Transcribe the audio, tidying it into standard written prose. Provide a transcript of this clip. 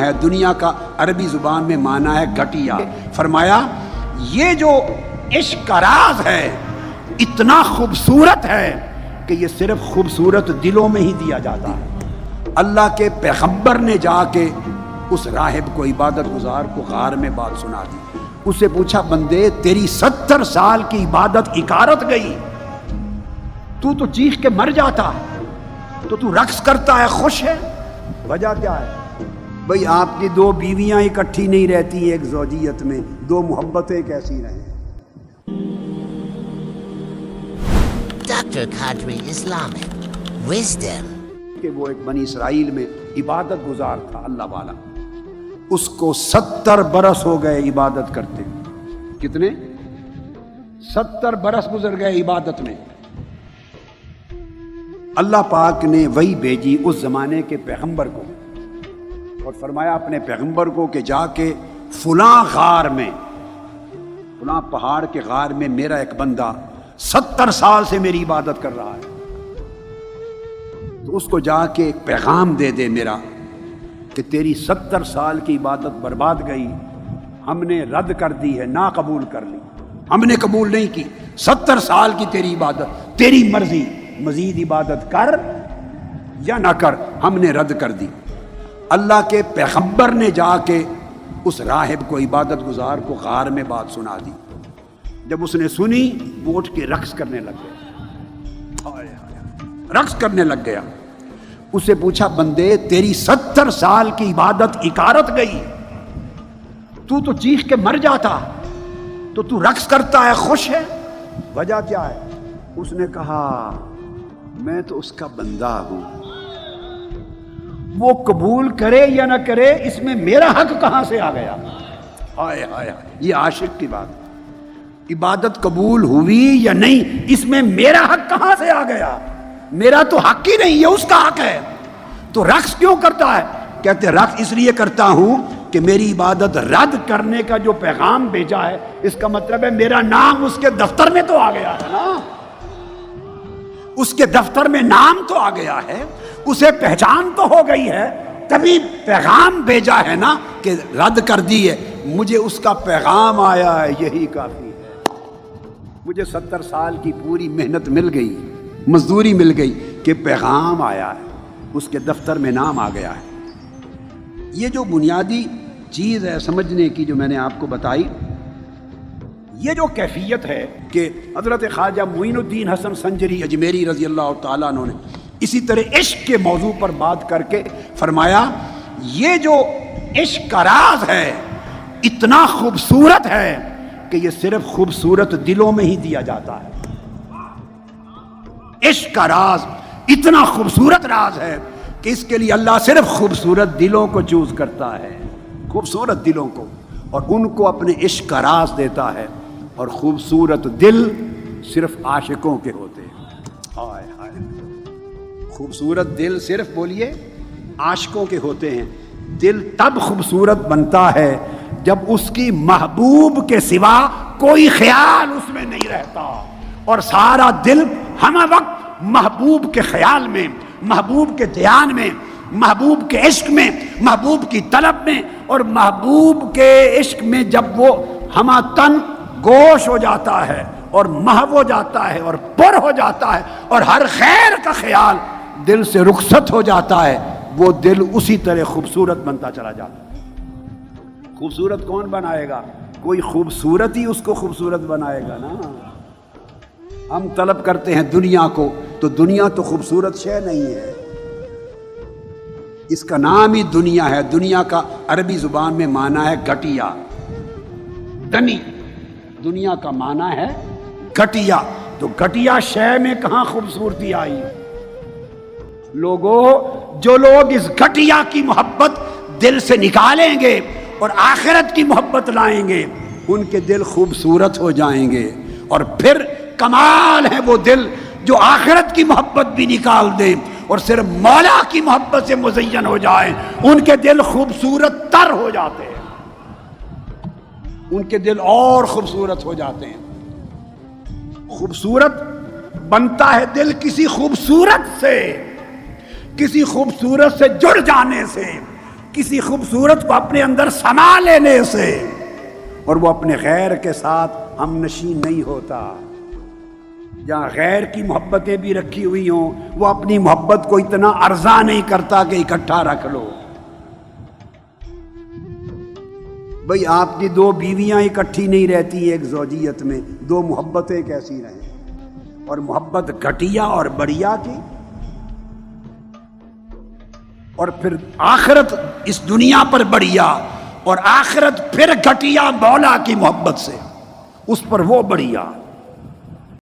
ہے دنیا کا عربی زبان میں معنی ہے گھٹیا۔ فرمایا یہ جو عشق کا راز ہے اتنا خوبصورت ہے کہ یہ صرف خوبصورت دلوں میں ہی دیا جاتا ہے۔ اللہ کے پیغمبر نے جا کے اس راہب کو، عبادت گزار کو غار میں بات سنا دی۔ اسے پوچھا بندے تیری 70 سال کی عبادت اکارت گئی، تو چیخ کے مر جاتا، تو رقص کرتا ہے، خوش ہے، وجہ کیا ہے؟ بھئی آپ کی 2 بیویاں اکٹھی نہیں رہتی ایک زوجیت میں، 2 محبتیں کیسی رہیں؟ Dr. Qadri Islamic Wisdom کہ وہ ایک بنی اسرائیل میں عبادت گزار تھا اللہ والا، اس کو 70 برس ہو گئے عبادت کرتے۔ کتنے؟ 70 برس گزر گئے عبادت میں۔ اللہ پاک نے وحی بھیجی اس زمانے کے پیغمبر کو اور فرمایا اپنے پیغمبر کو کہ جا کے فلاں غار میں، فلاں پہاڑ کے غار میں میرا ایک بندہ 70 سال سے میری عبادت کر رہا ہے، تو اس کو جا کے ایک پیغام دے دے میرا کہ تیری 70 سال کی عبادت برباد گئی، ہم نے رد کر دی ہے، نا قبول کر لی، ہم نے قبول نہیں کی۔ 70 سال کی تیری عبادت، تیری مرضی، مزید عبادت کر یا نہ کر، ہم نے رد کر دی۔ اللہ کے پیغمبر نے جا کے اس راہب کو، عبادت گزار کو غار میں بات سنا دی۔ جب اس نے سنی وہ اٹھ کے رقص کرنے لگ گیا، رقص کرنے لگ گیا۔ اسے پوچھا بندے تیری 70 سال کی عبادت اکارت گئی، تو چیخ کے مر جاتا، تو رقص کرتا ہے، خوش ہے، وجہ کیا ہے؟ اس نے کہا میں تو اس کا بندہ ہوں، وہ قبول کرے یا نہ کرے اس میں میرا حق کہاں سے آ گیا؟ ہائے ہائے، یہ عاشق کی بات، عبادت قبول ہوئی یا نہیں اس میں میرا حق کہاں سے آ گیا؟ میرا تو حق ہی نہیں، یہ اس کا حق ہے، تو رقص کیوں کرتا ہے؟ کہتے رقص اس لیے کرتا ہوں کہ میری عبادت رد کرنے کا جو پیغام بھیجا ہے، اس کا مطلب ہے میرا نام اس کے دفتر میں تو آ گیا ہے نا، اس کے دفتر میں نام تو آ گیا ہے، اسے پہچان تو ہو گئی ہے، تبھی پیغام بھیجا ہے نا کہ رد کر دی ہے۔ مجھے اس کا پیغام آیا ہے، یہی کافی ہے۔ مجھے 70 سال کی پوری محنت مل گئی، مزدوری مل گئی کہ پیغام آیا ہے، اس کے دفتر میں نام آ گیا ہے۔ یہ جو بنیادی چیز ہے سمجھنے کی جو میں نے آپ کو بتائی، یہ جو کیفیت ہے کہ حضرت خواجہ معین الدین حسن سنجری اجمیری رضی اللہ تعالیٰ عنہ نے اسی طرح عشق کے موضوع پر بات کر کے فرمایا یہ جو عشق کا راز ہے اتنا خوبصورت ہے کہ یہ صرف خوبصورت دلوں میں ہی دیا جاتا ہے۔ عشق کا راز اتنا خوبصورت راز ہے کہ اس کے لیے اللہ صرف خوبصورت دلوں کو چوز کرتا ہے، خوبصورت دلوں کو، اور ان کو اپنے عشق کا راز دیتا ہے، اور خوبصورت دل صرف عاشقوں کے ہوتے ہیں۔ ہائے ہائے، خوبصورت دل صرف بولیے عاشقوں کے ہوتے ہیں۔ دل تب خوبصورت بنتا ہے جب اس کی محبوب کے سوا کوئی خیال اس میں نہیں رہتا، اور سارا دل ہم وقت محبوب کے خیال میں، محبوب کے دھیان میں، محبوب کے عشق میں، محبوب کی طلب میں، اور محبوب کے عشق میں جب وہ ہما تن گوش ہو جاتا ہے اور محو ہو جاتا ہے اور پر ہو جاتا ہے اور ہر خیر کا خیال دل سے رخصت ہو جاتا ہے، وہ دل اسی طرح خوبصورت بنتا چلا جاتا ہے۔ خوبصورت کون بنائے گا؟ کوئی خوبصورت ہی اس کو خوبصورت بنائے گا نا۔ ہم طلب کرتے ہیں دنیا کو، تو دنیا تو خوبصورت شے نہیں ہے، اس کا نام ہی دنیا ہے۔ دنیا کا عربی زبان میں معنی ہے گھٹیا، دنی، دنیا کا معنی ہے گھٹیا، تو گھٹیا شے میں کہاں خوبصورتی آئی؟ لوگوں، جو لوگ اس گھٹیا کی محبت دل سے نکالیں گے اور آخرت کی محبت لائیں گے، ان کے دل خوبصورت ہو جائیں گے، اور پھر کمال ہے وہ دل جو آخرت کی محبت بھی نکال دیں اور صرف مولا کی محبت سے مزین ہو جائیں، ان کے دل خوبصورت تر ہو جاتے ہیں، ان کے دل اور خوبصورت ہو جاتے ہیں۔ خوبصورت بنتا ہے دل کسی خوبصورت سے، کسی خوبصورت سے جڑ جانے سے، کسی خوبصورت کو اپنے اندر سما لینے سے، اور وہ اپنے غیر کے ساتھ ہم نشین نہیں ہوتا۔ جہاں غیر کی محبتیں بھی رکھی ہوئی ہوں، وہ اپنی محبت کو اتنا ارزاں نہیں کرتا کہ اکٹھا رکھ لو۔ بھئی آپ کی دو بیویاں اکٹھی نہیں رہتی ایک زوجیت میں، دو محبتیں کیسی رہیں؟ اور محبت گھٹیا اور بڑھیا کی، اور پھر آخرت اس دنیا پر بڑھیا، اور آخرت پھر گھٹیا مولا کی محبت سے، اس پر وہ بڑھیا۔